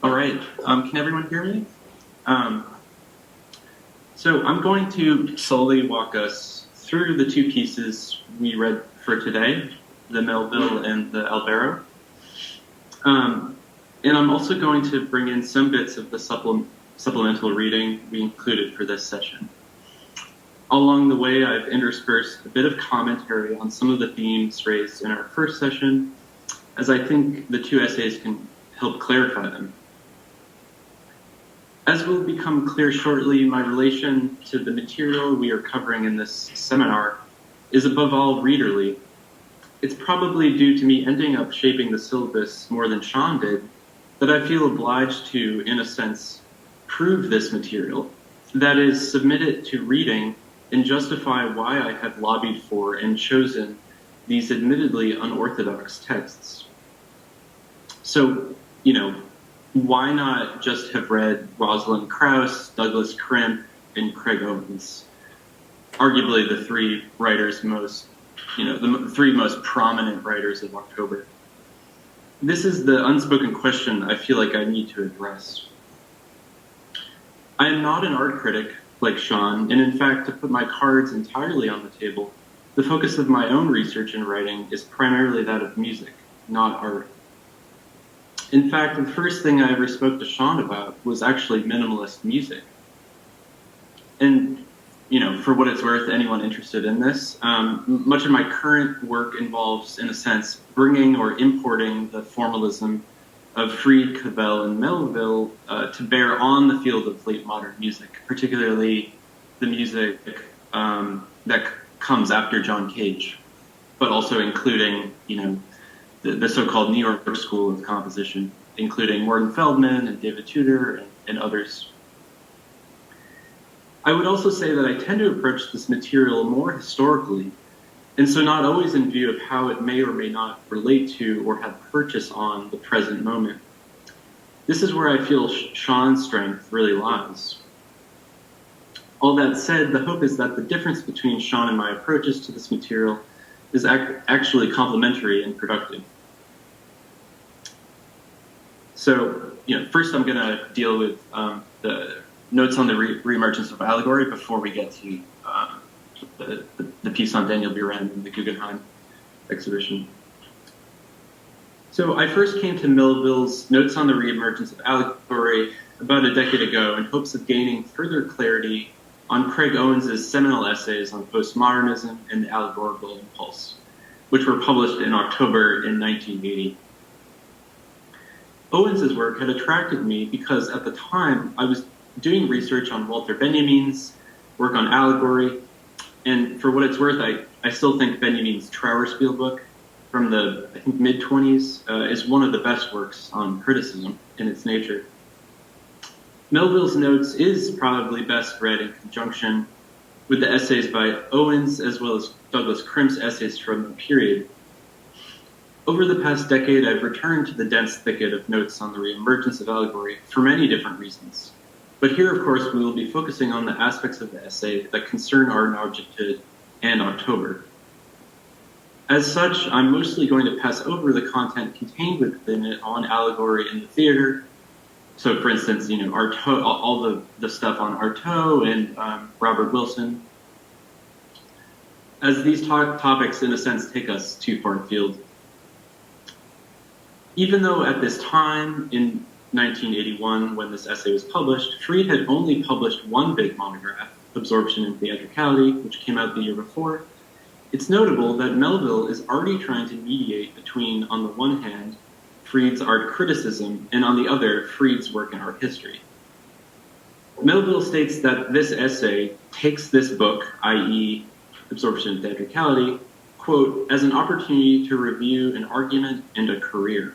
All right. Can everyone hear me? So I'm going to slowly walk us through the two pieces we read for today, the Melville and the Albero. And I'm also going to bring in some bits of the supplemental reading we included for this session. Along the way, I've interspersed a bit of commentary on some of the themes raised in our first session, as I think the two essays can help clarify them. As will become clear shortly, my relation to the material we are covering in this seminar is above all readerly. It's probably due to me ending up shaping the syllabus more than Sean did that I feel obliged to, in a sense, prove this material. That is, submit it to reading and justify why I have lobbied for and chosen these admittedly unorthodox texts. So, why not just have read Rosalind Krauss, Douglas Crimp, and Craig Owens? Arguably the three writers the three most prominent writers of October. This is the unspoken question I feel like I need to address. I am not an art critic like Sean, and in fact, to put my cards entirely on the table, the focus of my own research and writing is primarily that of music, not art. In fact, the first thing I ever spoke to Sean about was actually minimalist music. And, for what it's worth, anyone interested in this, much of my current work involves, in a sense, bringing or importing the formalism of Fried, Cavell, and Melville to bear on the field of late modern music, particularly the music that comes after John Cage, but also including, the so-called New York School of Composition, including Morton Feldman and David Tudor and others. I would also say that I tend to approach this material more historically, and so not always in view of how it may or may not relate to or have purchase on the present moment. This is where I feel Sean's strength really lies. All that said, the hope is that the difference between Sean and my approaches to this material is actually complementary and productive. So, first I'm going to deal with the notes on the Reemergence of Allegory before we get to the piece on Daniel Buren and the Guggenheim exhibition. So I first came to Melville's Notes on the Reemergence of Allegory about a decade ago in hopes of gaining further clarity on Craig Owens' seminal essays on postmodernism and the allegorical impulse, which were published in October in 1980. Owens' work had attracted me because at the time I was doing research on Walter Benjamin's work on allegory, and for what it's worth, I still think Benjamin's Trauerspiel book from the, mid-20s is one of the best works on criticism in its nature. Melville's Notes is probably best read in conjunction with the essays by Owens as well as Douglas Crimp's essays from the period. Over the past decade, I've returned to the dense thicket of notes on the Reemergence of Allegory for many different reasons. But here, of course, we will be focusing on the aspects of the essay that concern art and objecthood and October. As such, I'm mostly going to pass over the content contained within it on allegory in the theater. So, for instance, Artaud, all the stuff on Artaud and Robert Wilson, as these topics, in a sense, take us too far afield. Even though at this time, in 1981, when this essay was published, Fried had only published one big monograph, Absorption and Theatricality, which came out the year before, it's notable that Melville is already trying to mediate between, on the one hand, Fried's art criticism, and on the other, Fried's work in art history. Melville states that this essay takes this book, i.e., Absorption and Theatricality, quote, as an opportunity to review an argument and a career.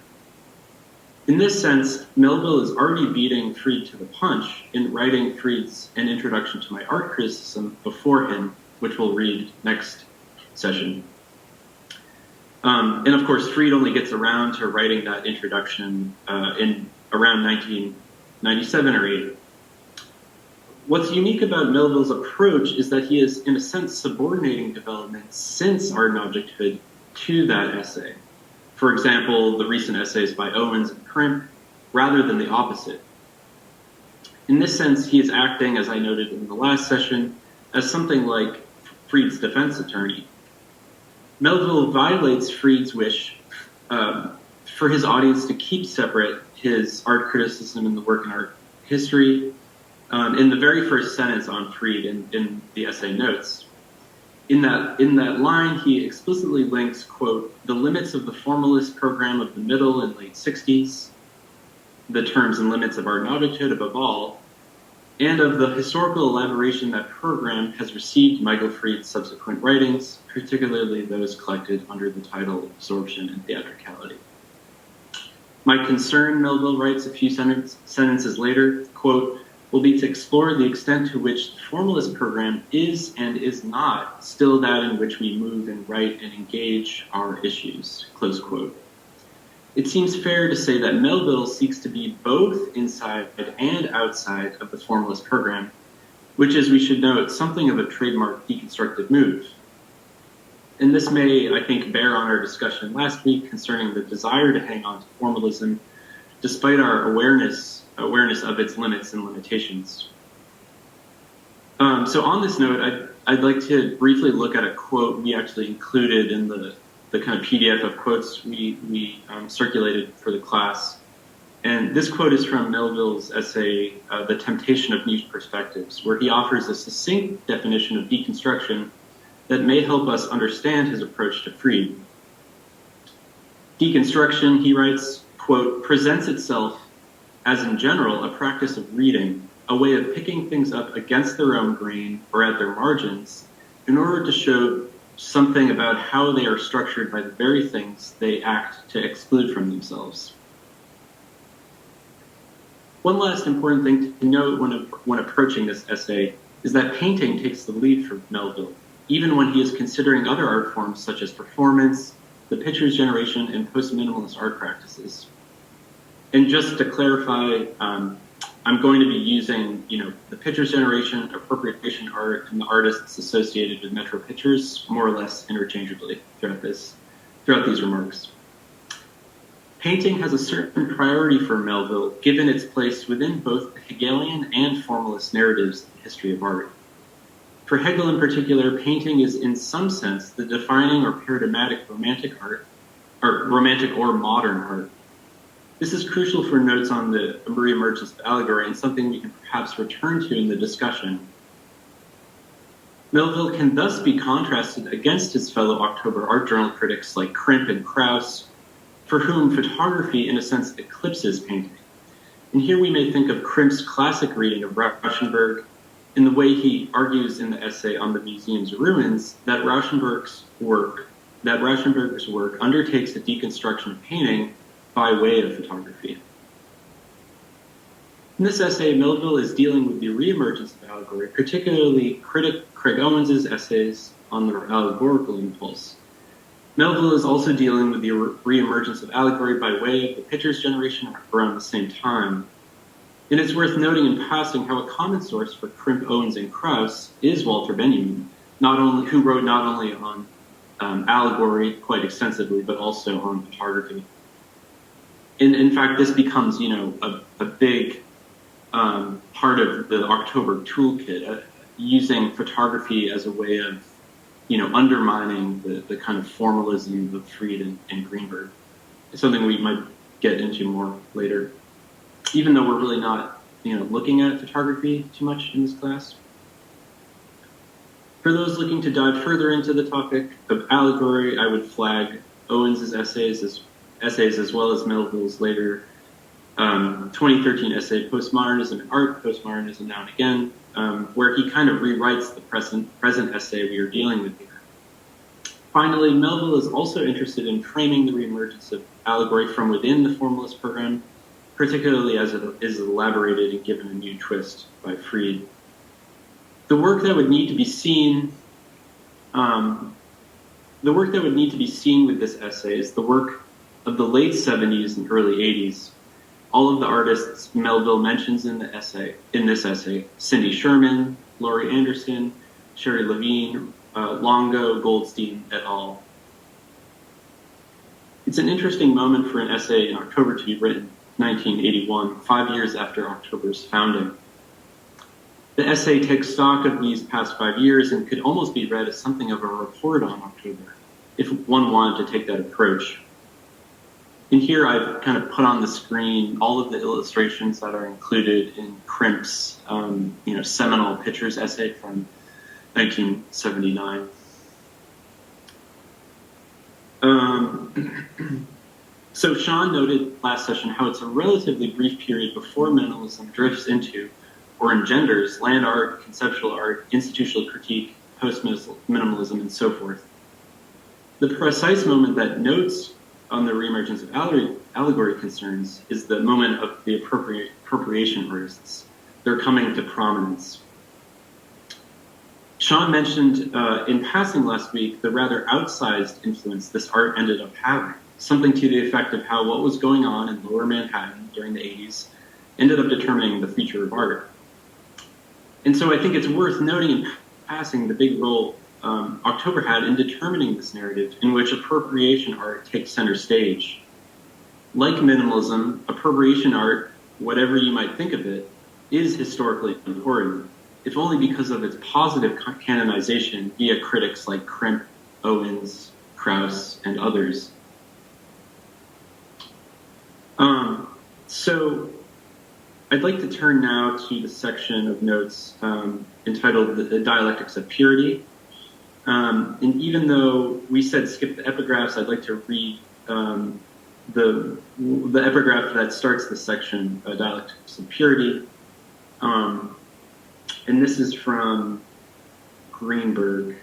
In this sense, Melville is already beating Fried to the punch in writing Fried's An Introduction to My Art Criticism before him, which we'll read next session. And of course, Fried only gets around to writing that introduction in around 1997 or 8. What's unique about Melville's approach is that he is, in a sense, subordinating development since Art and Objecthood to that essay. For example, the recent essays by Owens and Crimp, rather than the opposite. In this sense, he is acting, as I noted in the last session, as something like Freud's defense attorney. Melville violates Freud's wish for his audience to keep separate his art criticism and the work in art history in the very first sentence on Freud in the essay notes. In that line, he explicitly links, quote, the limits of the formalist program of the middle and late 60s, the terms and limits of art knowledgehood above all, and of the historical elaboration that program has received Michael Freud's subsequent writings, particularly those collected under the title Absorption and Theatricality. My concern, Melville writes a few sentences later, quote, will be to explore the extent to which the formalist program is and is not still that in which we move and write and engage our issues, close quote. It seems fair to say that Melville seeks to be both inside and outside of the formalist program, which is, we should note, something of a trademark deconstructive move. And this may, I think, bear on our discussion last week concerning the desire to hang on to formalism, despite our awareness of its limits and limitations. So on this note, I'd like to briefly look at a quote we actually included in the kind of PDF of quotes we circulated for the class. And this quote is from Melville's essay, The Temptation of New Perspectives, where he offers a succinct definition of deconstruction that may help us understand his approach to Freud. Deconstruction, he writes, quote, presents itself as in general a practice of reading, a way of picking things up against their own grain or at their margins in order to show something about how they are structured by the very things they act to exclude from themselves. One last important thing to note when approaching this essay is that painting takes the lead for Melville, even when he is considering other art forms such as performance, the pictures generation, and post-minimalist art practices. And just to clarify, I'm going to be using, the pictures generation, appropriation art, and the artists associated with Metro Pictures more or less interchangeably throughout these remarks. Painting has a certain priority for Melville, given its place within both the Hegelian and formalist narratives of the history of art. For Hegel in particular, painting is in some sense the defining or paradigmatic romantic art, or romantic or modern art. This is crucial for notes on the Reemergence of Allegory and something we can perhaps return to in the discussion. Melville can thus be contrasted against his fellow October art journal critics like Krimp and Krauss, for whom photography in a sense eclipses painting. And here we may think of Krimp's classic reading of Rauschenberg in the way he argues in the essay on the museum's ruins that Rauschenberg's work undertakes a deconstruction of painting by way of photography. In this essay, Melville is dealing with the reemergence of allegory, particularly critic Craig Owens' essays on the allegorical impulse. Melville is also dealing with the reemergence of allegory by way of the pictures generation around the same time. And it's worth noting in passing how a common source for Krimp, Owens, and Krauss is Walter Benjamin, who wrote not only on allegory quite extensively, but also on photography. In fact, this becomes, a big part of the October toolkit, using photography as a way of, undermining the kind of formalism of Freud and Greenberg. It's something we might get into more later, even though we're really not, looking at photography too much in this class. For those looking to dive further into the topic of allegory, I would flag Owens' essays as well as Melville's later 2013 essay, Postmodernism and Art, Postmodernism Now and Again, where he kind of rewrites the present essay we are dealing with here. Finally, Melville is also interested in framing the reemergence of allegory from within the formalist program, particularly as it is elaborated and given a new twist by Freud. The work that would need to be seen with this essay is the work of the late 70s and early 80s. All of the artists Melville mentions in this essay, Cindy Sherman, Laurie Anderson, Sherry Levine, Longo, Goldstein, et al. It's an interesting moment for an essay in October to be written, 1981, 5 years after October's founding. The essay takes stock of these past 5 years and could almost be read as something of a report on October, if one wanted to take that approach. In here, I've kind of put on the screen all of the illustrations that are included in Crimp's, seminal Pictures essay from 1979. So Sean noted last session how it's a relatively brief period before minimalism drifts into or engenders land art, conceptual art, institutional critique, post-minimalism, and so forth. The precise moment that notes on the reemergence of allegory concerns is the moment of the appropriation artists. They're coming to prominence. Sean mentioned in passing last week the rather outsized influence this art ended up having, something to the effect of how what was going on in Lower Manhattan during the 80s ended up determining the future of art. And so I think it's worth noting in passing the big role October had in determining this narrative in which appropriation art takes center stage. Like minimalism, appropriation art, whatever you might think of it, is historically important, if only because of its positive canonization via critics like Crimp, Owens, Krauss, and others. So I'd like to turn now to the section of notes entitled The Dialectics of Purity. And even though we said skip the epigraphs, I'd like to read the epigraph that starts the section, Dialectics of Purity. And this is from Greenberg.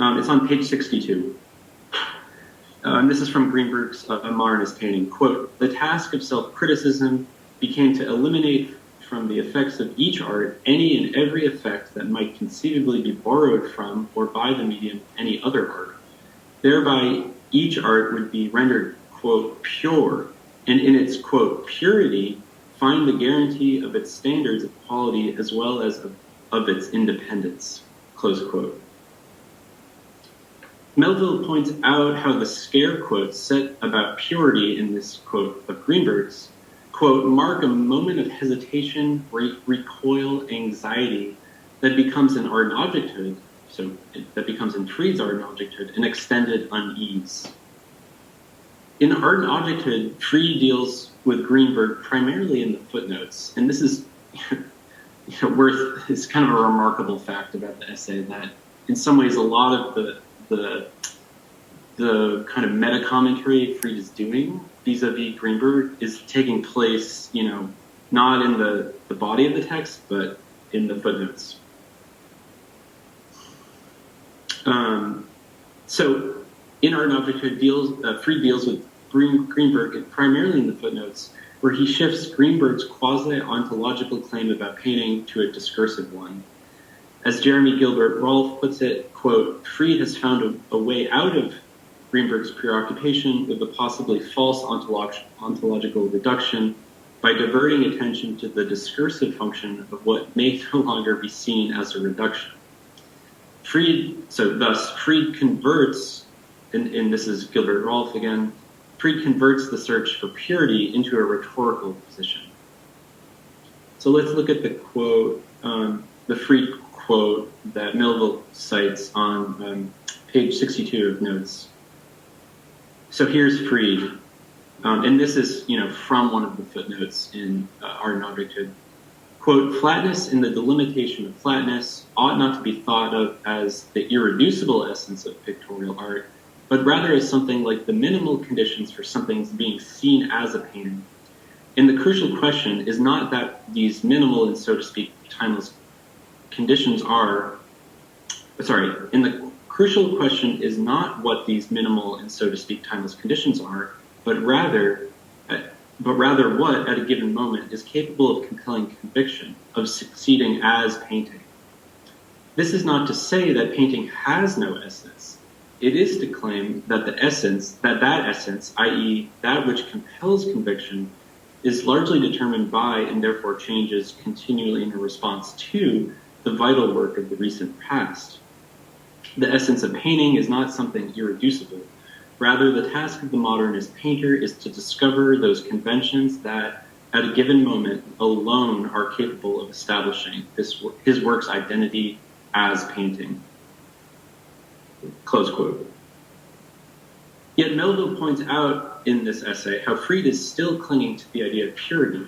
It's on page 62. And this is from Greenberg's A Modernist Painting. Quote, "The task of self-criticism became to eliminate from the effects of each art any and every effect that might conceivably be borrowed from or by the medium of any other art. Thereby, each art would be rendered, quote, pure, and in its, quote, purity, find the guarantee of its standards of quality as well as of its independence," close quote. Melville points out how the scare quotes set about purity in this quote of Greenberg's, quote, mark a moment of hesitation, recoil, anxiety that becomes in art and objecthood, so that becomes in Fried's art and objecthood, an extended unease. In art and objecthood, Fried deals with Greenberg primarily in the footnotes, and this is it's kind of a remarkable fact about the essay that in some ways a lot of the kind of meta commentary Fried is doing vis-a-vis Greenberg is taking place, not in the body of the text, but in the footnotes. So in Art and Objecthood, Fried deals with Greenberg primarily in the footnotes, where he shifts Greenberg's quasi-ontological claim about painting to a discursive one. As Jeremy Gilbert Rolfe puts it, quote, Fried has found a way out of Greenberg's preoccupation with a possibly false ontological reduction by diverting attention to the discursive function of what may no longer be seen as a reduction. Thus, Fried converts, and this is Gilbert Rolfe again, Fried converts the search for purity into a rhetorical position. So let's look at the quote, the Fried quote that Melville cites on page 62 of notes. So here's Fried, and this is, from one of the footnotes in Art and Objecthood. Quote, flatness in the delimitation of flatness ought not to be thought of as the irreducible essence of pictorial art, but rather as something like the minimal conditions for something's being seen as a painting. And the crucial question is not that these minimal and, so to speak, timeless conditions are, and the crucial question is not what these minimal and, so to speak, timeless conditions are, but rather what, at a given moment, is capable of compelling conviction, of succeeding as painting. This is not to say that painting has no essence. It is to claim that that essence, i.e., that which compels conviction, is largely determined by and therefore changes continually in response to the vital work of the recent past. The essence of painting is not something irreducible. Rather, the task of the modernist painter is to discover those conventions that, at a given moment, alone are capable of establishing his work's identity as painting. Close quote. Yet Melville points out in this essay how Fried is still clinging to the idea of purity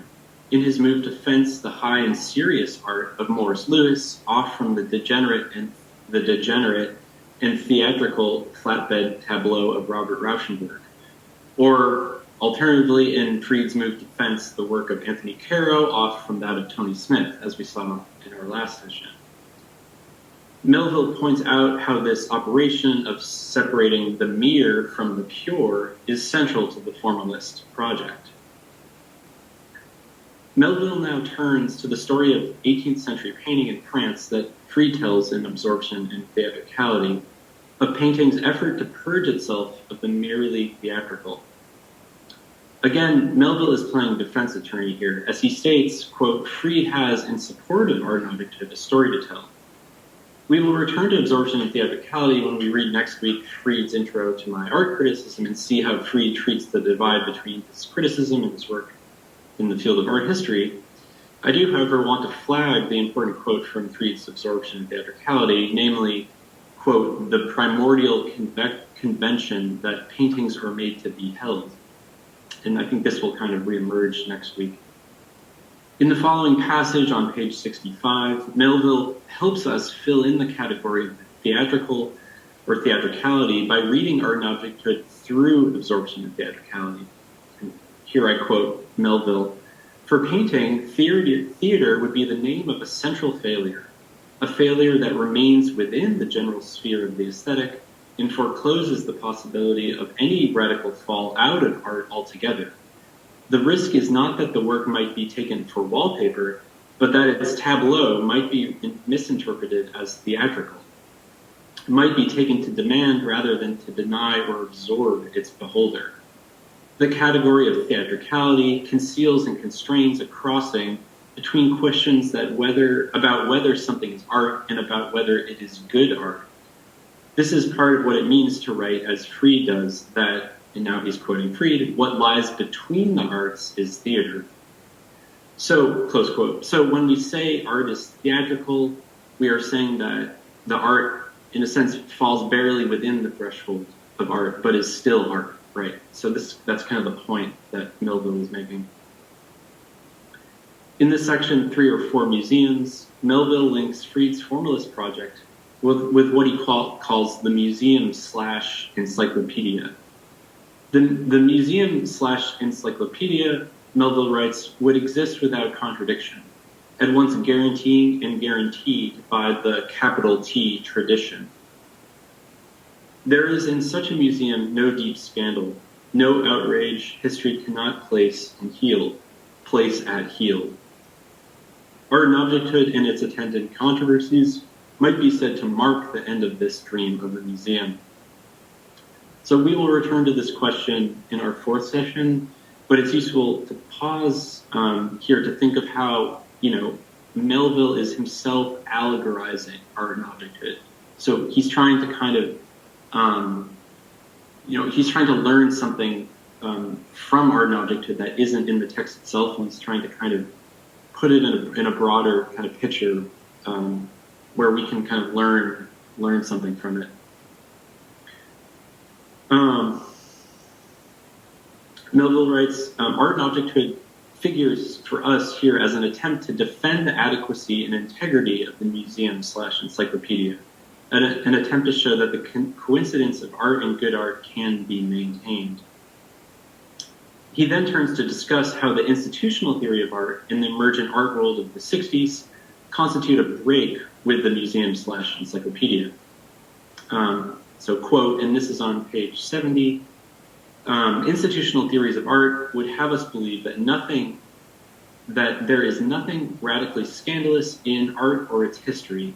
in his move to fence the high and serious art of Morris Louis off from the degenerate and theatrical flatbed tableau of Robert Rauschenberg, or alternatively in Fried's move to fence the work of Anthony Caro off from that of Tony Smith, as we saw in our last session. Melville points out how this operation of separating the mere from the pure is central to the formalist project. Melville now turns to the story of 18th century painting in France that Fried tells in Absorption and Theatricality, of painting's effort to purge itself of the merely theatrical. Again, Melville is playing defense attorney here, as he states, quote, Fried has, in support of art objective, a story to tell. We will return to Absorption and Theatricality when we read next week Fried's intro to my art criticism and see how Fried treats the divide between his criticism and his work in the field of art history. I do, however, want to flag the important quote from Fried's Absorption and Theatricality, namely, quote, the primordial convention that paintings are made to be held. And I think this will kind of reemerge next week. In the following passage on page 65, Melville helps us fill in the category of theatrical or theatricality by reading art and objecthood through Absorption and Theatricality. And here I quote Melville, for painting, theater would be the name of a central failure, a failure that remains within the general sphere of the aesthetic and forecloses the possibility of any radical fall out of art altogether. The risk is not that the work might be taken for wallpaper, but that its tableau might be misinterpreted as theatrical. It might be taken to demand rather than to deny or absorb its beholder. The category of theatricality conceals and constrains a crossing between questions that about whether something is art and about whether it is good art. This is part of what it means to write as Fried does, that, and now he's quoting Fried, what lies between the arts is theater. So, close quote. So when we say art is theatrical, we are saying that the art, in a sense, falls barely within the threshold of art, but is still art, right? So that's kind of the point that Melville is making. In this section, 3 or 4 museums, Melville links Fried's formalist project with what he calls the museum/encyclopedia. The museum/encyclopedia, Melville writes, would exist without contradiction, at once guaranteeing and guaranteed by the capital T tradition. There is in such a museum no deep scandal, no outrage history cannot place at heel. Art and objecthood and its attendant controversies might be said to mark the end of this dream of the museum. So we will return to this question in our 4th session, but it's useful to pause here to think of how, Melville is himself allegorizing art and objecthood. So he's trying to kind of, he's trying to learn something from art and objecthood that isn't in the text itself, and he's trying to kind of put it in a broader kind of picture where we can kind of learn something from it. Melville writes, art and objecthood figures for us here as an attempt to defend the adequacy and integrity of the museum/encyclopedia, an attempt to show that the coincidence of art and good art can be maintained. He then turns to discuss how the institutional theory of art in the emergent art world of the 60s constitute a break with the museum/encyclopedia. So, quote, and this is on page 70, institutional theories of art would have us believe that there is nothing radically scandalous in art or its history,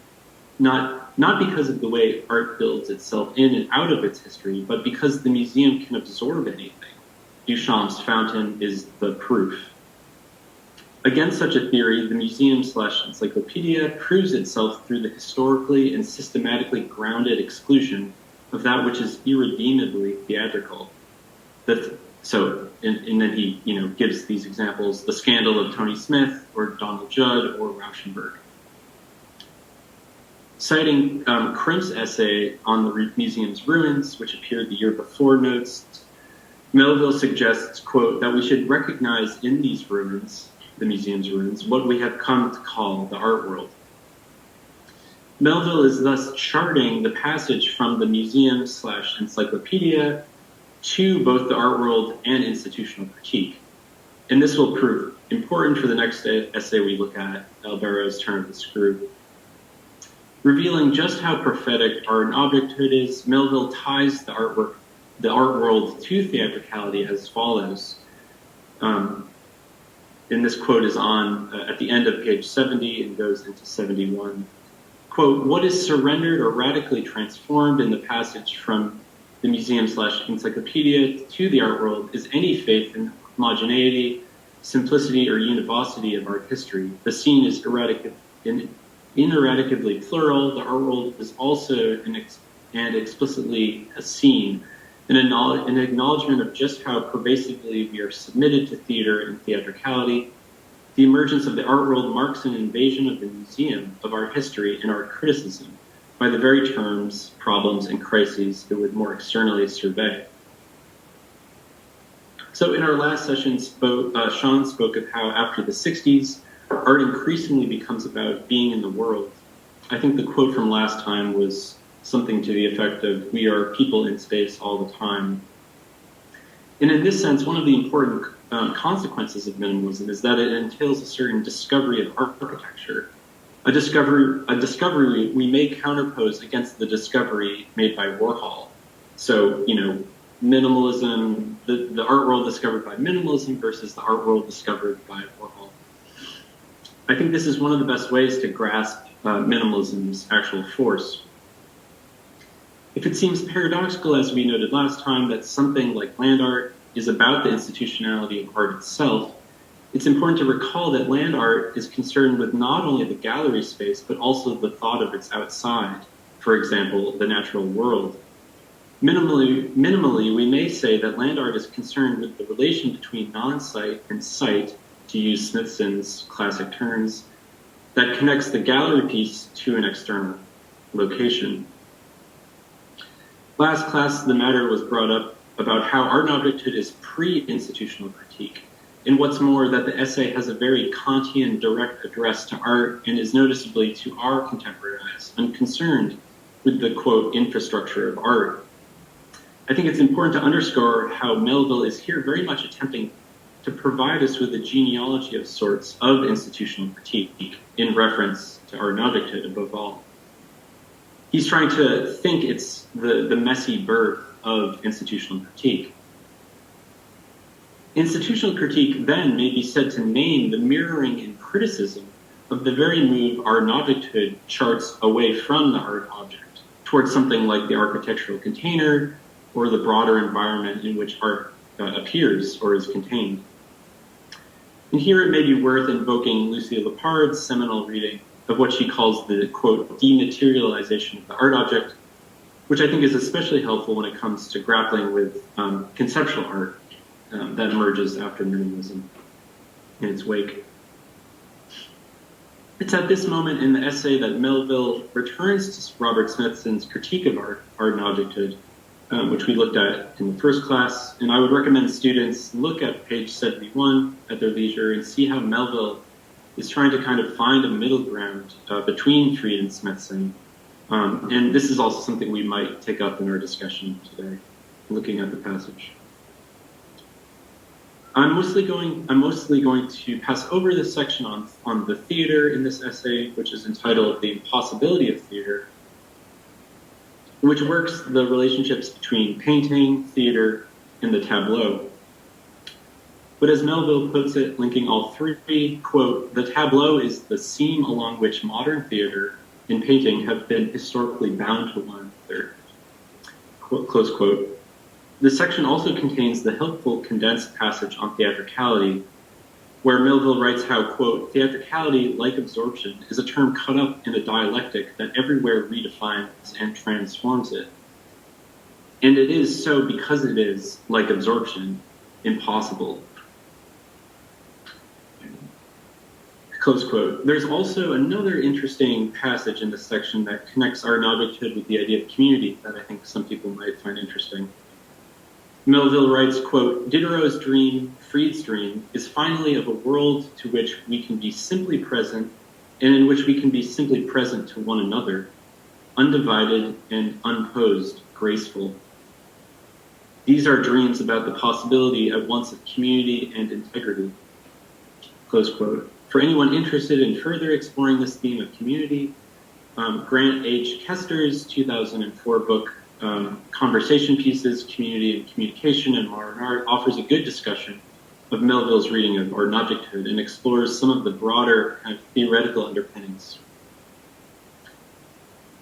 not because of the way art builds itself in and out of its history, but because the museum can absorb anything. Duchamp's fountain is the proof. Against such a theory, the museum/encyclopedia proves itself through the historically and systematically grounded exclusion of that which is irredeemably theatrical. And then he, gives these examples: the scandal of Tony Smith, or Donald Judd, or Rauschenberg. Citing Crimp's essay on the museum's ruins, which appeared the year before, notes, Melville suggests, quote, that we should recognize in these ruins, the museum's ruins, what we have come to call the art world. Melville is thus charting the passage from the museum/encyclopedia to both the art world and institutional critique. And this will prove important for the next essay we look at, Albero's Turn of the Screw. Revealing just how prophetic art and objecthood is, Melville ties the art world to theatricality as follows. And this quote is on at the end of page 70 and goes into 71. Quote, what is surrendered or radically transformed in the passage from the museum/encyclopedia to the art world is any faith in homogeneity, simplicity, or univocity of art history. The scene is ineradicably plural. The art world is also and explicitly a scene, an acknowledgement of just how pervasively we are submitted to theater and theatricality. The emergence of the art world marks an invasion of the museum, of art history, and art criticism by the very terms, problems, and crises it would more externally survey. So in our last session, Sean spoke of how after the 60s, art increasingly becomes about being in the world. I think the quote from last time was something to the effect of, we are people in space all the time. And in this sense, one of the important consequences of minimalism is that it entails a certain discovery of architecture, a discovery we may counterpose against the discovery made by Warhol. So, minimalism, the art world discovered by minimalism versus the art world discovered by Warhol. I think this is one of the best ways to grasp minimalism's actual force. If it seems paradoxical, as we noted last time, that something like land art is about the institutionality of art itself, it's important to recall that land art is concerned with not only the gallery space, but also the thought of its outside, for example, the natural world. Minimally, we may say that land art is concerned with the relation between non-site and site, to use Smithson's classic terms, that connects the gallery piece to an external location. Last class, the matter was brought up about how art and objecthood is pre-institutional critique, and what's more, that the essay has a very Kantian direct address to art and is noticeably to our contemporary eyes, unconcerned with the, quote, infrastructure of art. I think it's important to underscore how Melville is here very much attempting to provide us with a genealogy of sorts of institutional critique in reference to art and objecthood above all. He's trying to think it's the messy birth of institutional critique. Institutional critique then may be said to name the mirroring and criticism of the very move art and objecthood charts away from the art object towards something like the architectural container or the broader environment in which art appears or is contained. And here it may be worth invoking Lucia Lepard's seminal reading of what she calls the, quote, dematerialization of the art object, which I think is especially helpful when it comes to grappling with conceptual art that emerges after minimalism in its wake. It's at this moment in the essay that Melville returns to Robert Smithson's critique of art and objecthood, which we looked at in the first class, and I would recommend students look at page 71 at their leisure and see how Melville is trying to kind of find a middle ground between Fried and Smithson. And this is also something we might take up in our discussion today, looking at the passage. I'm mostly going to pass over this section on the theater in this essay, which is entitled The Impossibility of Theater, which works the relationships between painting, theater, and the tableau. But as Melville puts it, linking all three, quote, the tableau is the seam along which modern theater and painting have been historically bound to one another, close quote. This section also contains the helpful condensed passage on theatricality, where Melville writes how, quote, theatricality, like absorption, is a term cut up in a dialectic that everywhere redefines and transforms it. And it is so because it is, like absorption, impossible. Close quote. There's also another interesting passage in this section that connects art and objecthood with the idea of community that I think some people might find interesting. Melville writes, quote, Diderot's dream, Fried's dream, is finally of a world to which we can be simply present and in which we can be simply present to one another, undivided and unposed, graceful. These are dreams about the possibility at once of community and integrity, close quote. For anyone interested in further exploring this theme of community, Grant H. Kester's 2004 book, Conversation Pieces, Community and Communication in Modern Art, offers a good discussion of Melville's reading of art and objecthood and explores some of the broader kind of theoretical underpinnings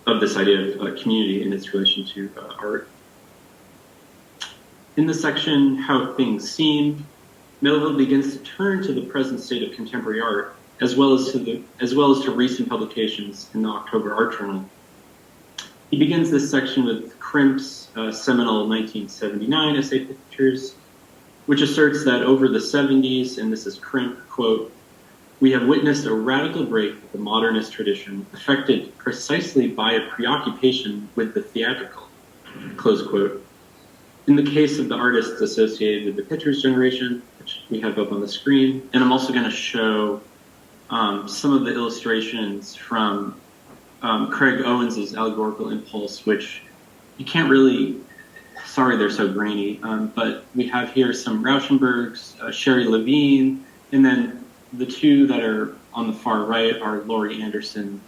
of this idea of community in its relation to art. In the section, How Things Seem, Melville begins to turn to the present state of contemporary art, as well as to recent publications in the October Art Journal. He begins this section with Crimp's seminal 1979 essay Pictures, which asserts that over the 70s, and this is Crimp, quote, we have witnessed a radical break with the modernist tradition, affected precisely by a preoccupation with the theatrical, close quote. In the case of the artists associated with the Pictures generation, which we have up on the screen, and I'm also going to show some of the illustrations from Craig Owens' Allegorical Impulse, which you can't really, sorry they're so grainy, but we have here some Rauschenbergs, Sherry Levine, and then the two that are on the far right are Laurie Anderson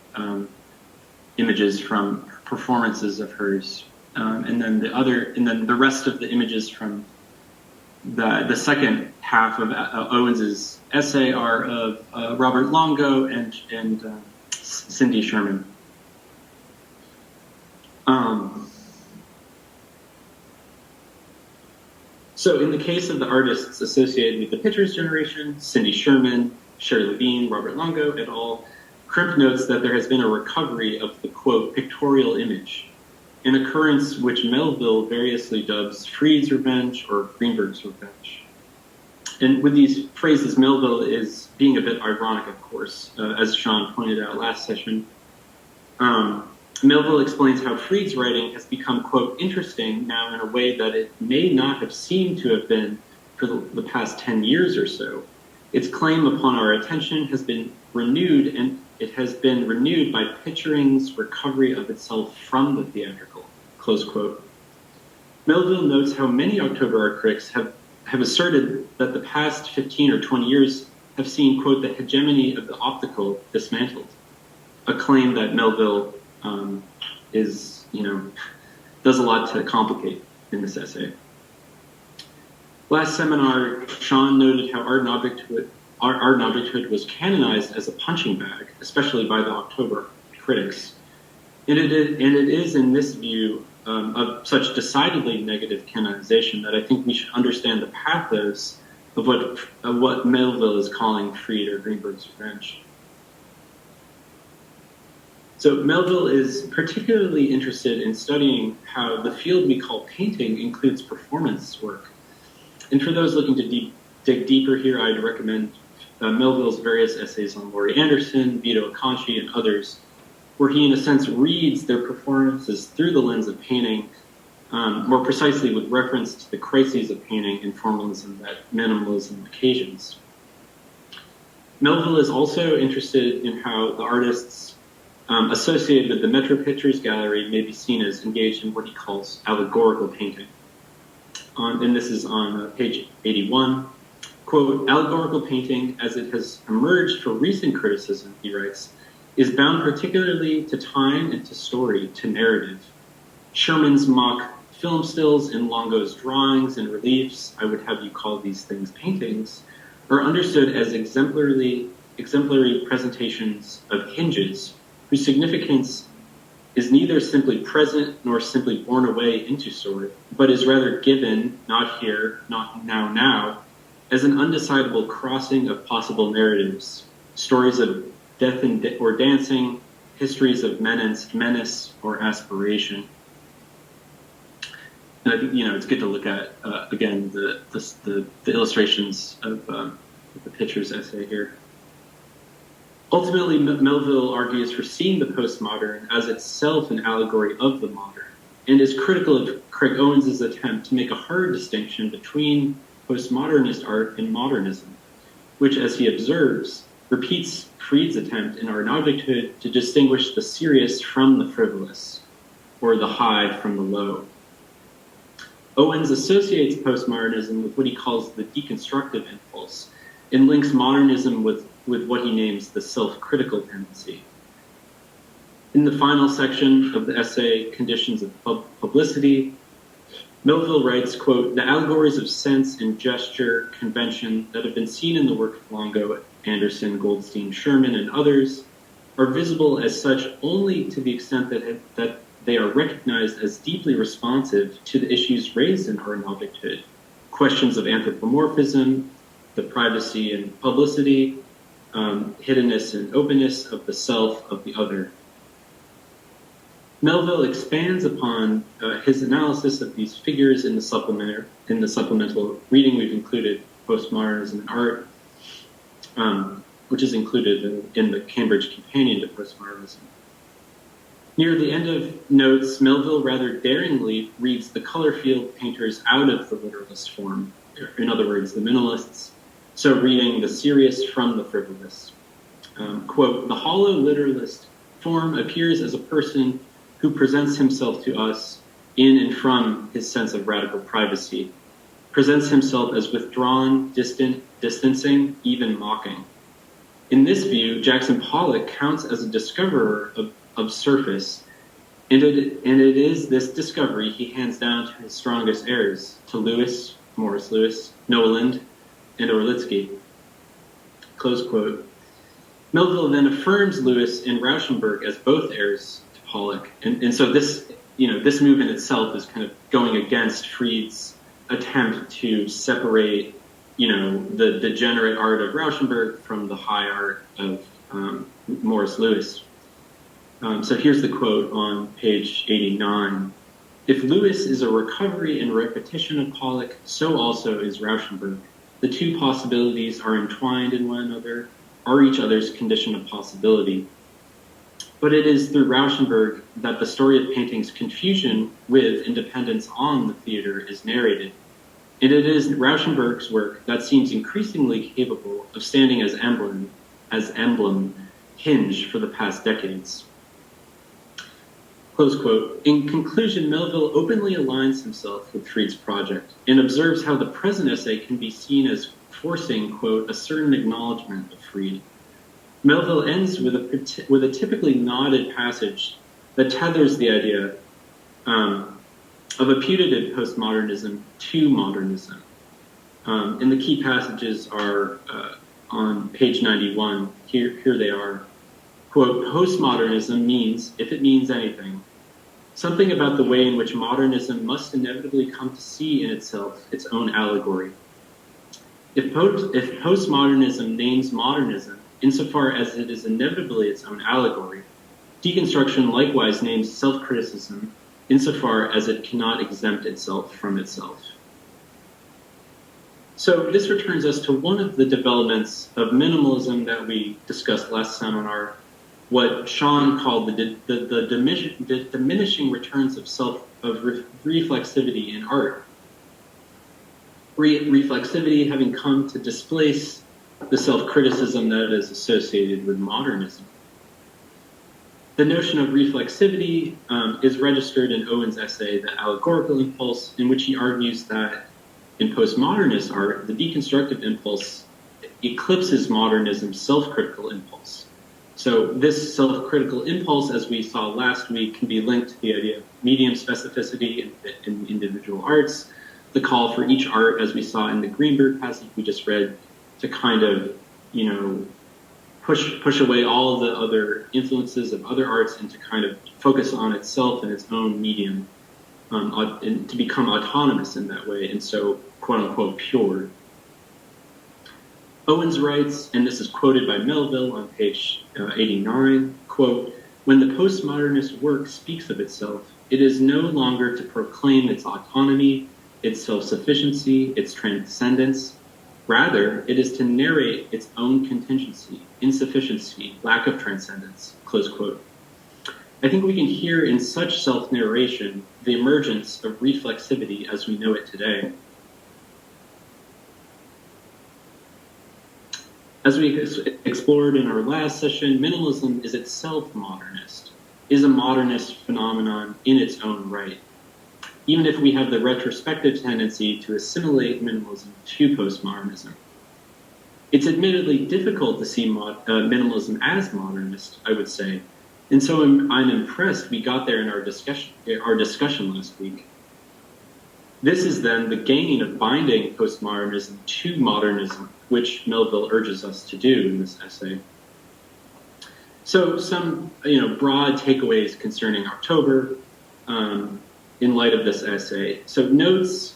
images from performances of hers. And then the rest of the images from the second half of Owens's essay are of Robert Longo and Cindy Sherman. So in the case of the artists associated with the Pictures generation, Cindy Sherman, Sherry Levine, Robert Longo, et al., Crimp notes that there has been a recovery of the, quote, pictorial image, an occurrence which Melville variously dubs Fried's revenge or Greenberg's revenge. And with these phrases, Melville is being a bit ironic, of course, as Sean pointed out last session. Melville explains how Fried's writing has become, quote, interesting now in a way that it may not have seemed to have been for the past 10 years or so. Its claim upon our attention has been renewed, and it has been renewed by Picturing's recovery of itself from the theatrical, close quote. Melville notes how many October art critics have asserted that the past 15 or 20 years have seen, quote, the hegemony of the optical dismantled, a claim that Melville does a lot to complicate in this essay. Last seminar, Sean noted how art and objecthood was canonized as a punching bag, especially by the October critics. And it is in this view of such decidedly negative canonization that I think we should understand the pathos of what Melville is calling Fried or Greenberg's revenge. So Melville is particularly interested in studying how the field we call painting includes performance work. And for those looking to dig deeper here, I'd recommend Melville's various essays on Laurie Anderson, Vito Acconci, and others, where he, in a sense, reads their performances through the lens of painting, more precisely with reference to the crises of painting and formalism that minimalism occasions. Melville is also interested in how the artists associated with the Metro Pictures Gallery may be seen as engaged in what he calls allegorical painting. And this is on page 81. Quote, allegorical painting, as it has emerged for recent criticism, he writes, is bound particularly to time and to story, to narrative. Sherman's mock film stills and Longo's drawings and reliefs, I would have you call these things paintings, are understood as exemplary presentations of hinges, whose significance is neither simply present nor simply borne away into story, but is rather given, not here, not now, as an undecidable crossing of possible narratives, stories of death or dancing, histories of menace or aspiration. And I think, it's good to look at, again, the illustrations of the Pitcher's essay here. Ultimately, Melville argues for seeing the postmodern as itself an allegory of the modern, and is critical of Craig Owens' attempt to make a hard distinction between postmodernist art and modernism, which, as he observes, repeats Fried's attempt in Art and Objecthood to distinguish the serious from the frivolous, or the high from the low. Owens associates postmodernism with what he calls the deconstructive impulse, and links modernism with what he names the self-critical tendency. In the final section of the essay, Conditions of Publicity, Melville writes, quote, "The allegories of sense and gesture, convention that have been seen in the work of Longo, Anderson, Goldstein, Sherman, and others are visible as such only to the extent that they are recognized as deeply responsive to the issues raised in Art and Objecthood, questions of anthropomorphism, the privacy and publicity, hiddenness and openness of the self, of the other." Melville expands upon his analysis of these figures in the supplemental reading. We've included Postmodernism and Art, which is included in the Cambridge Companion to Postmodernism. Near the end of notes, Melville rather daringly reads the color field painters out of the literalist form, in other words, the minimalists, so reading the serious from the frivolous. Quote, "The hollow literalist form appears as a person who presents himself to us in and from his sense of radical privacy, presents himself as withdrawn, distant, distancing, even mocking. In this view, Jackson Pollock counts as a discoverer of surface, and it is this discovery he hands down to his strongest heirs, to Lewis, Morris Lewis, Noland, and Orlitsky." Close quote. Melville then affirms Lewis and Rauschenberg as both heirs to Pollock, and so this move in itself is kind of going against Fried's attempt to separate, the degenerate art of Rauschenberg from the high art of Morris Lewis. So here's the quote on page 89. "If Lewis is a recovery and repetition of Pollock, so also is Rauschenberg. The two possibilities are entwined in one another, are each other's condition of possibility. But it is through Rauschenberg that the story of painting's confusion with and dependence on the theater is narrated. And it is Rauschenberg's work that seems increasingly capable of standing as emblem hinge for the past decades." Close quote. In conclusion, Melville openly aligns himself with Fried's project and observes how the present essay can be seen as forcing, quote, "a certain acknowledgement of Fried." Melville ends with a typically nodded passage that tethers the idea of a putative postmodernism to modernism. And the key passages are on page 91. Here they are. Quote, "Postmodernism means, if it means anything, something about the way in which modernism must inevitably come to see in itself its own allegory. If postmodernism names modernism, insofar as it is inevitably its own allegory, deconstruction likewise names self-criticism, insofar as it cannot exempt itself from itself." So this returns us to one of the developments of minimalism that we discussed last seminar, what Sean called the diminishing returns of reflexivity in art. Reflexivity having come to displace the self-criticism that is associated with modernism. The notion of reflexivity is registered in Owen's essay, The Allegorical Impulse, in which he argues that in postmodernist art, the deconstructive impulse eclipses modernism's self-critical impulse. So this self-critical impulse, as we saw last week, can be linked to the idea of medium specificity in individual arts, the call for each art, as we saw in the Greenberg passage we just read, to kind of, push away all of the other influences of other arts and to kind of focus on itself and its own medium, and to become autonomous in that way, and so quote-unquote pure. Owens writes, and this is quoted by Melville on page 89, quote, "When the postmodernist work speaks of itself, it is no longer to proclaim its autonomy, its self-sufficiency, its transcendence. Rather, it is to narrate its own contingency, insufficiency, lack of transcendence," close quote. I think we can hear in such self-narration the emergence of reflexivity as we know it today. As we explored in our last session, minimalism is itself modernist, is a modernist phenomenon in its own right, even if we have the retrospective tendency to assimilate minimalism to postmodernism. It's admittedly difficult to see minimalism as modernist, I would say, and so I'm impressed we got there in our discussion last week. This is then the gain of binding postmodernism to modernism, which Melville urges us to do in this essay. So some broad takeaways concerning October in light of this essay. So Notes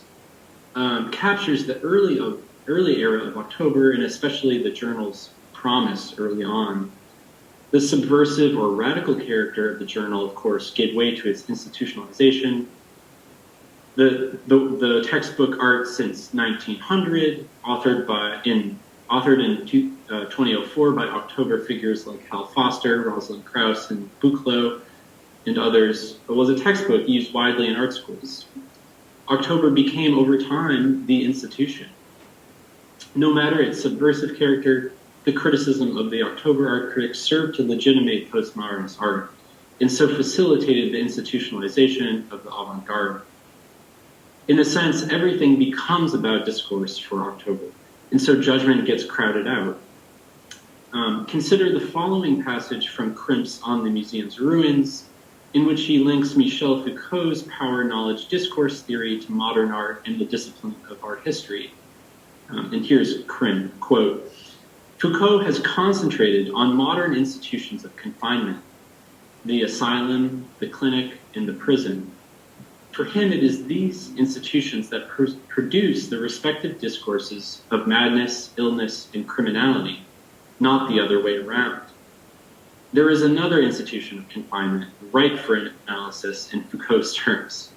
captures the early era of October, and especially the journal's promise early on. The subversive or radical character of the journal, of course, gave way to its institutionalization. The textbook art since 1900, authored in 2004 by October figures like Hal Foster, Rosalind Krauss, and Buchloh, and others, was a textbook used widely in art schools. October became, over time, the institution. No matter its subversive character, the criticism of the October art critics served to legitimate postmodernist art, and so facilitated the institutionalization of the avant-garde. In a sense, everything becomes about discourse for October, and so judgment gets crowded out. Consider the following passage from Krimp's On the Museum's Ruins, in which he links Michel Foucault's power-knowledge discourse theory to modern art and the discipline of art history. And here's Krimp, quote, "Foucault has concentrated on modern institutions of confinement, the asylum, the clinic, and the prison. For him, it is these institutions that produce the respective discourses of madness, illness, and criminality, not the other way around. There is another institution of confinement, ripe for analysis in Foucault's terms,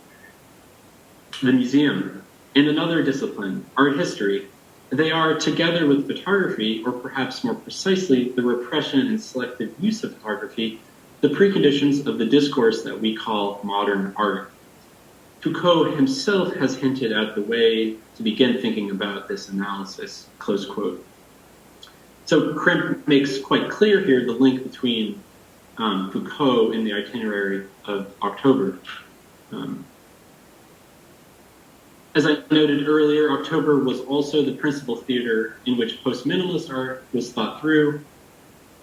the museum, and another discipline, art history. They are, together with photography, or perhaps more precisely, the repression and selective use of photography, the preconditions of the discourse that we call modern art. Foucault himself has hinted at the way to begin thinking about this analysis," close quote. So Krimp makes quite clear here the link between Foucault and the itinerary of October. As I noted earlier, October was also the principal theater in which post-minimalist art was thought through.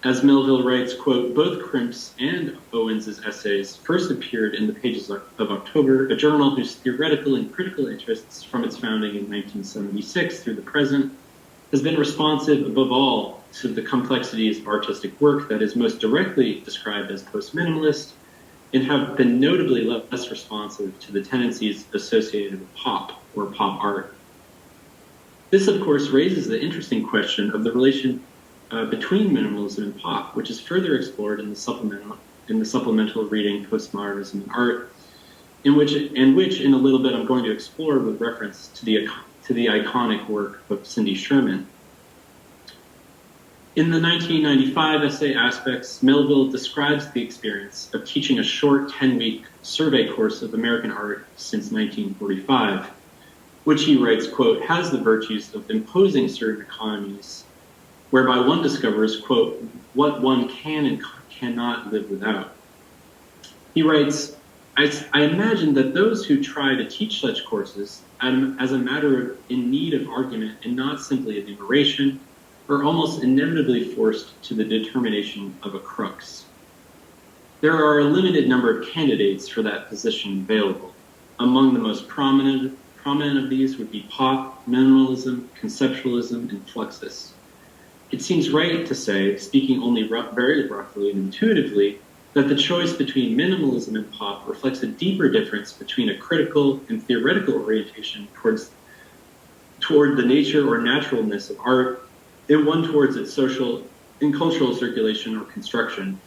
As Melville writes, quote, "Both Krimp's and Owens's essays first appeared in the pages of October, a journal whose theoretical and critical interests from its founding in 1976 through the present has been responsive above all to the complexities of artistic work that is most directly described as post-minimalist, and have been notably less responsive to the tendencies associated with pop or pop art. This, of course, raises the interesting question of the relation between minimalism and pop, which is further explored in the supplemental reading Postmodernism and Art, in which in a little bit I'm going to explore with reference to the iconic work of Cindy Sherman. In the 1995 essay Aspects, Melville describes the experience of teaching a short 10-week survey course of American art since 1945, which he writes, quote, has the virtues of imposing certain economies, whereby one discovers, quote, what one can and cannot live without. He writes, I imagine that those who try to teach such courses as a matter in need of argument and not simply of enumeration are almost inevitably forced to the determination of a crux. There are a limited number of candidates for that position available. Among the most prominent of these would be pop, minimalism, conceptualism, and fluxus. It seems right to say, speaking only very roughly and intuitively, that the choice between minimalism and pop reflects a deeper difference between a critical and theoretical orientation toward the nature or naturalness of art one towards its social and cultural circulation or construction.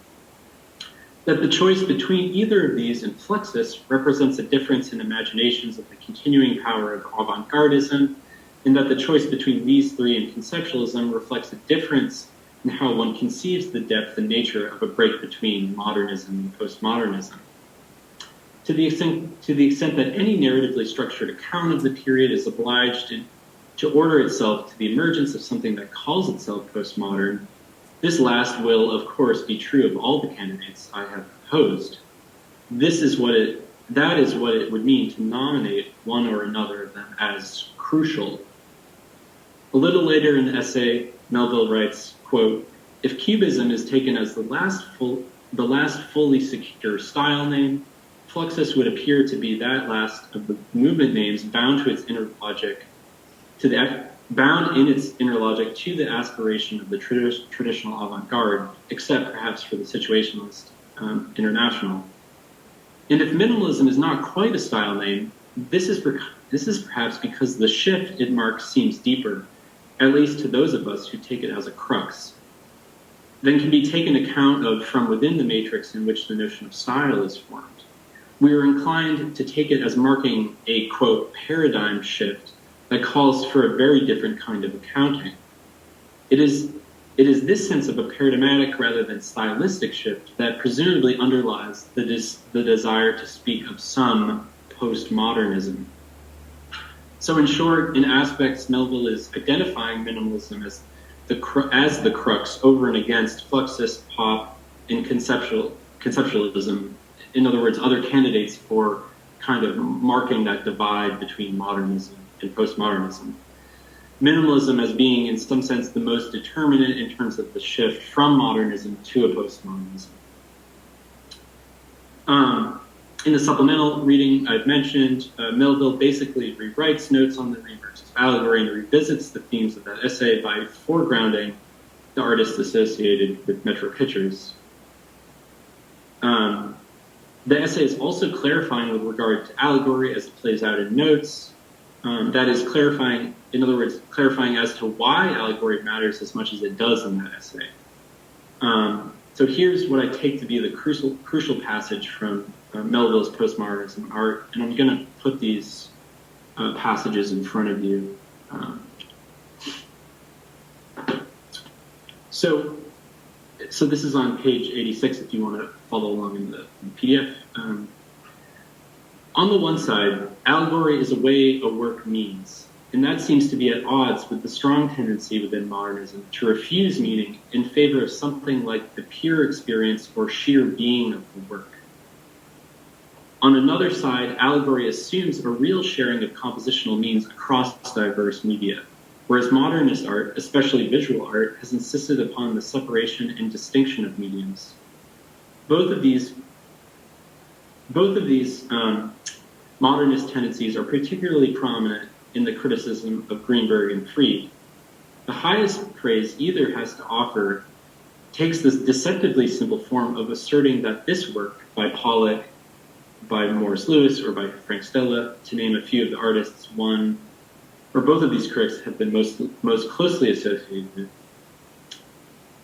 That the choice between either of these in Fluxus represents a difference in imaginations of the continuing power of avant-gardism, and that the choice between these three in conceptualism reflects a difference in how one conceives the depth and nature of a break between modernism and postmodernism. To the extent that any narratively structured account of the period is obliged to order itself to the emergence of something that calls itself postmodern, this last will, of course, be true of all the candidates I have proposed. That is what it would mean to nominate one or another of them as crucial. A little later in the essay, Melville writes, quote, "If Cubism is taken as the last fully secure style name, Fluxus would appear to be that last of the movement names bound in its inner logic to the aspiration of the traditional avant-garde, except perhaps for the situationalist international. And if minimalism is not quite a style name, this is perhaps because the shift it marks seems deeper, at least to those of us who take it as a crux, than can be taken account of from within the matrix in which the notion of style is formed. We are inclined to take it as marking a, quote, paradigm shift that calls for a very different kind of accounting. It is this sense of a paradigmatic rather than stylistic shift that presumably underlies the desire to speak of some postmodernism. So in short, in aspects, Melville is identifying minimalism as the crux over and against Fluxus, pop, and conceptualism. In other words, other candidates for kind of marking that divide between modernism and postmodernism. Minimalism as being, in some sense, the most determinate in terms of the shift from modernism to a postmodernism. In the supplemental reading I've mentioned, Melville basically rewrites notes on the Reemergence of Allegory and revisits the themes of that essay by foregrounding the artists associated with Metro Pictures. The essay is also clarifying with regard to allegory as it plays out in notes. That is clarifying, in other words, clarifying as to why allegory matters as much as it does in that essay. So here's what I take to be the crucial passage from Melville's postmodernism art, and I'm going to put these passages in front of you. So this is on page 86 if you want to follow along in the PDF. On the one side, allegory is a way a work means, and that seems to be at odds with the strong tendency within modernism to refuse meaning in favor of something like the pure experience or sheer being of the work. On another side, allegory assumes a real sharing of compositional means across diverse media, whereas modernist art, especially visual art, has insisted upon the separation and distinction of mediums. Both of these modernist tendencies are particularly prominent in the criticism of Greenberg and Fried. The highest praise either has to offer takes this deceptively simple form of asserting that this work by Pollock, by Morris Lewis, or by Frank Stella, to name a few of the artists one or both of these critics have been most closely associated with.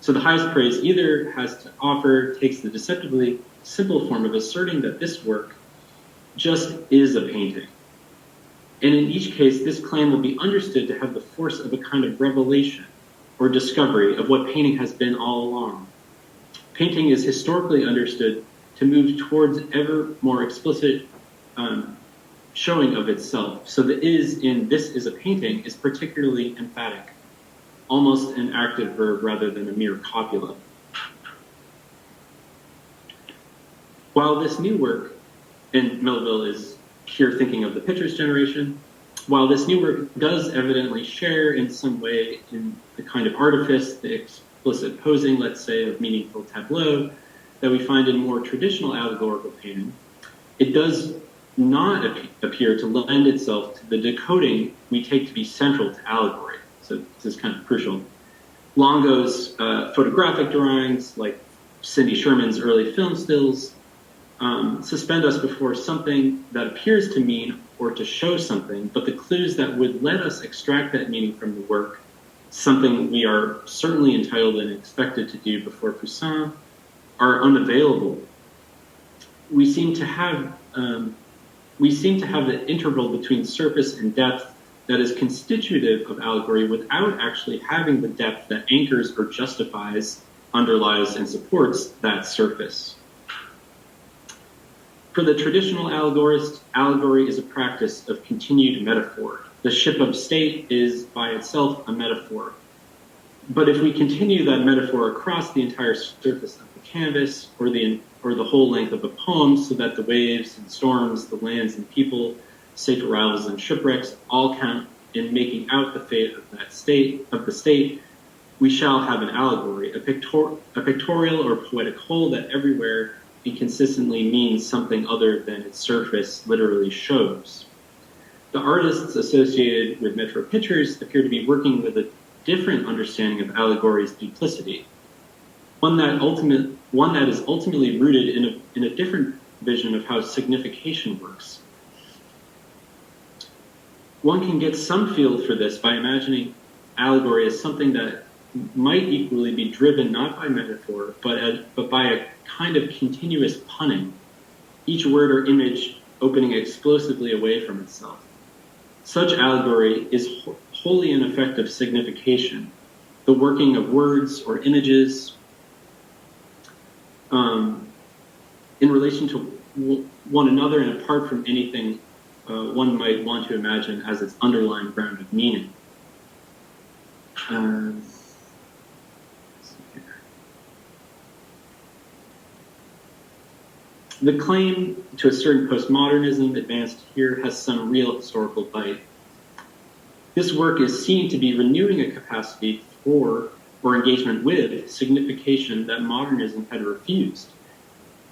So the highest praise either has to offer takes the deceptively simple form of asserting that this work just is a painting. And in each case, this claim will be understood to have the force of a kind of revelation or discovery of what painting has been all along. Painting is historically understood to move towards ever more explicit showing of itself. So the is in this is a painting is particularly emphatic, almost an active verb rather than a mere copula. While this new work, and Melville is here thinking of the Pictures generation, while this new work does evidently share in some way in the kind of artifice, the explicit posing, let's say, of meaningful tableau that we find in more traditional allegorical painting, it does not appear to lend itself to the decoding we take to be central to allegory. So this is kind of crucial. Longo's photographic drawings, like Cindy Sherman's early film stills, suspend us before something that appears to mean or to show something, but the clues that would let us extract that meaning from the work something we are certainly entitled and expected to do before Poussin, are unavailable. We seem to have the interval between surface and depth that is constitutive of allegory without actually having the depth that anchors or justifies, underlies, and supports that surface. For the traditional allegorist, allegory is a practice of continued metaphor. The ship of state is by itself a metaphor. But if we continue that metaphor across the entire surface of the canvas or the whole length of a poem, so that the waves and storms, the lands and people, safe arrivals and shipwrecks all count in making out the fate of the state, we shall have an allegory, a pictorial or poetic whole that everywhere and consistently means something other than its surface literally shows. The artists associated with Metro Pictures appear to be working with a different understanding of allegory's duplicity, one that is ultimately rooted in a different vision of how signification works. One can get some feel for this by imagining allegory as something that might equally be driven not by metaphor, but by a kind of continuous punning, each word or image opening explosively away from itself. Such allegory is wholly an effect of signification, the working of words or images in relation to one another and apart from anything one might want to imagine as its underlying ground of meaning. The claim to a certain postmodernism advanced here has some real historical bite. This work is seen to be renewing a capacity for or engagement with signification that modernism had refused.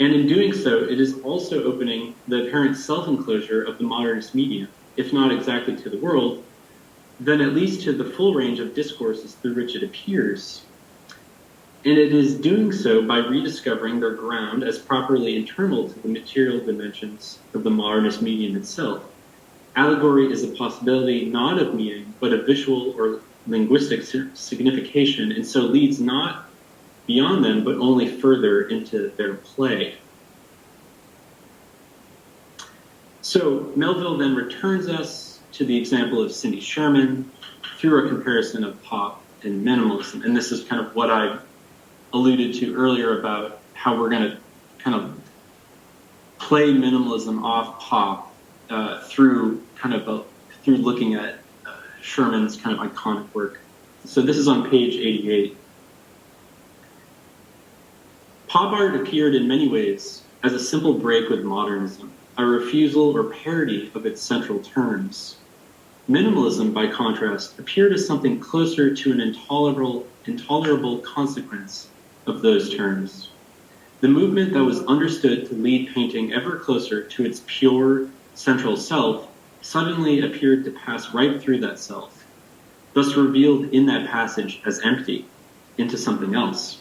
And in doing so, it is also opening the apparent self-enclosure of the modernist medium, if not exactly to the world, then at least to the full range of discourses through which it appears. And it is doing so by rediscovering their ground as properly internal to the material dimensions of the modernist medium itself. Allegory is a possibility not of meaning, but of visual or linguistic signification, and so leads not beyond them, but only further into their play. So Melville then returns us to the example of Cindy Sherman through a comparison of pop and minimalism. And this is kind of what I alluded to earlier about how we're going to kind of play minimalism off pop through looking at Sherman's kind of iconic work. So this is on page 88. Pop art appeared in many ways as a simple break with modernism, a refusal or parody of its central terms. Minimalism, by contrast, appeared as something closer to an intolerable consequence of those terms. The movement that was understood to lead painting ever closer to its pure, central self suddenly appeared to pass right through that self, thus revealed in that passage as empty, into something else.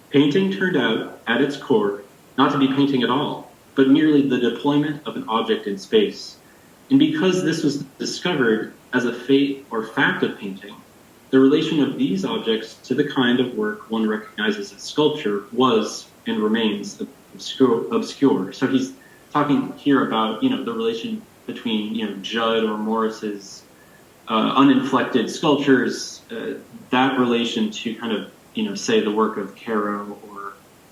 Painting turned out, at its core, not to be painting at all, but merely the deployment of an object in space. And because this was discovered as a fate or fact of painting, the relation of these objects to the kind of work one recognizes as sculpture was and remains obscure. So he's talking here about, the relation between, Judd or Morris's uninflected sculptures, that relation to kind of, say the work of Caro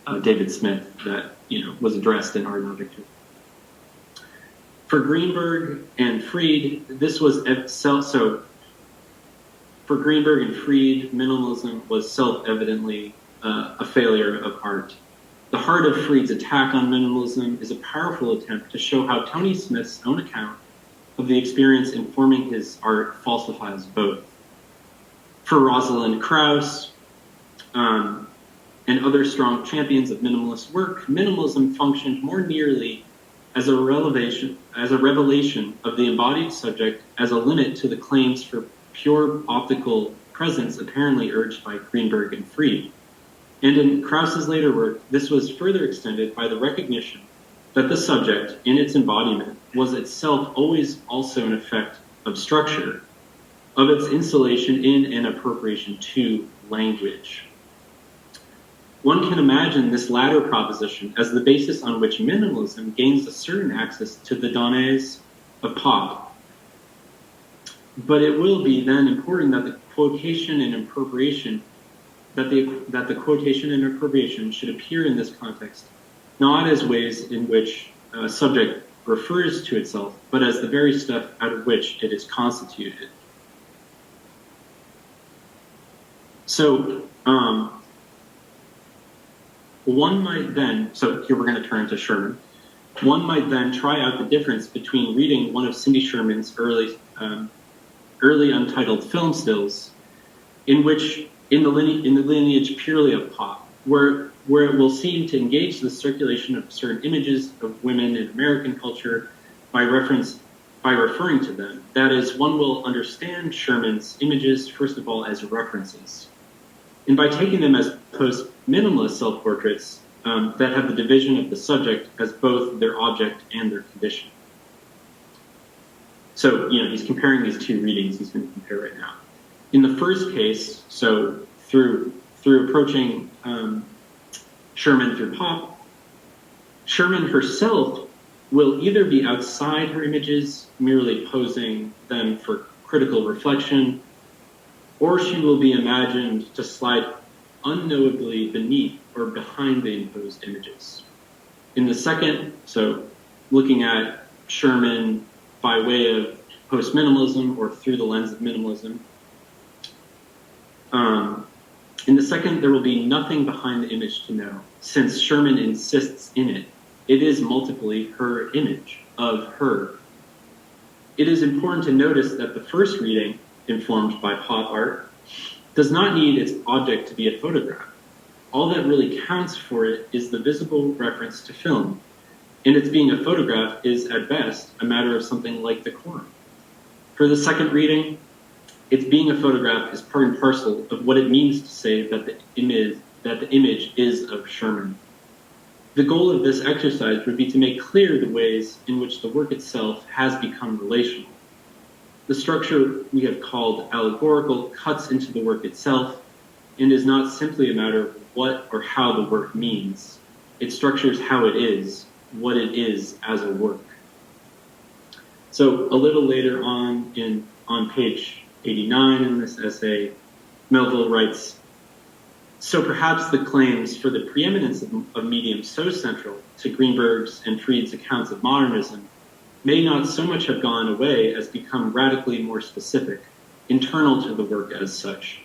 or David Smith that, was addressed in Art and Victory. For Greenberg and Fried, this was for Greenberg and Fried, minimalism was self-evidently a failure of art. The heart of Fried's attack on minimalism is a powerful attempt to show how Tony Smith's own account of the experience informing his art falsifies both. For Rosalind Krauss and other strong champions of minimalist work, minimalism functioned more nearly as a revelation of the embodied subject as a limit to the claims for pure optical presence apparently urged by Greenberg and Fried. And in Krauss's later work, this was further extended by the recognition that the subject, in its embodiment, was itself always also an effect of structure, of its insulation in and appropriation to language. One can imagine this latter proposition as the basis on which minimalism gains a certain access to the données of pop. But it will be then important that the quotation and appropriation, that the quotation and appropriation should appear in this context, not as ways in which a subject refers to itself, but as the very stuff out of which it is constituted. So, one might then, so here we're going to turn to Sherman. One might then try out the difference between reading one of Cindy Sherman's early untitled film stills, in the lineage purely of pop, where it will seem to engage the circulation of certain images of women in American culture by referring to them. That is, one will understand Sherman's images, first of all, as references. And by taking them as post-minimalist self-portraits that have the division of the subject as both their object and their condition. So, he's comparing these two readings he's going to compare right now. In the first case, so through approaching Sherman through pop, Sherman herself will either be outside her images, merely posing them for critical reflection, or she will be imagined to slide unknowably beneath or behind the imposed images. In the second, so looking at Sherman by way of post-minimalism or through the lens of minimalism, in the second, there will be nothing behind the image to know, since Sherman insists in it. It is multiply her image of her. It is important to notice that the first reading, informed by pop art, does not need its object to be a photograph. All that really counts for it is the visible reference to film, and its being a photograph is, at best, a matter of something like decorum. For the second reading, its being a photograph is part and parcel of what it means to say that the image is of Sherman. The goal of this exercise would be to make clear the ways in which the work itself has become relational. The structure we have called allegorical cuts into the work itself and is not simply a matter of what or how the work means. It structures how it is, what it is as a work. So a little later on page 89 in this essay, Melville writes, "So perhaps the claims for the preeminence of medium so central to Greenberg's and Fried's accounts of modernism may not so much have gone away as become radically more specific, internal to the work as such.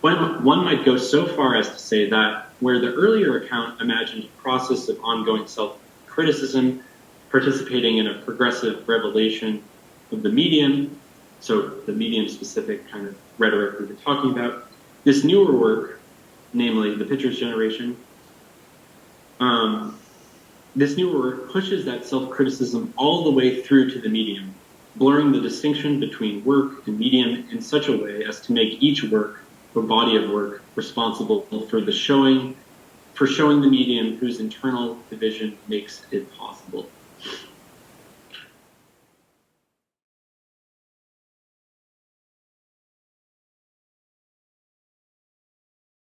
One might go so far as to say that where the earlier account imagined a process of ongoing self-criticism, participating in a progressive revelation of the medium, so the medium-specific kind of rhetoric we've been talking about, this newer work, namely the Pictures generation, this newer work pushes that self-criticism all the way through to the medium, blurring the distinction between work and medium in such a way as to make each work or body of work responsible for showing the medium whose internal division makes it possible."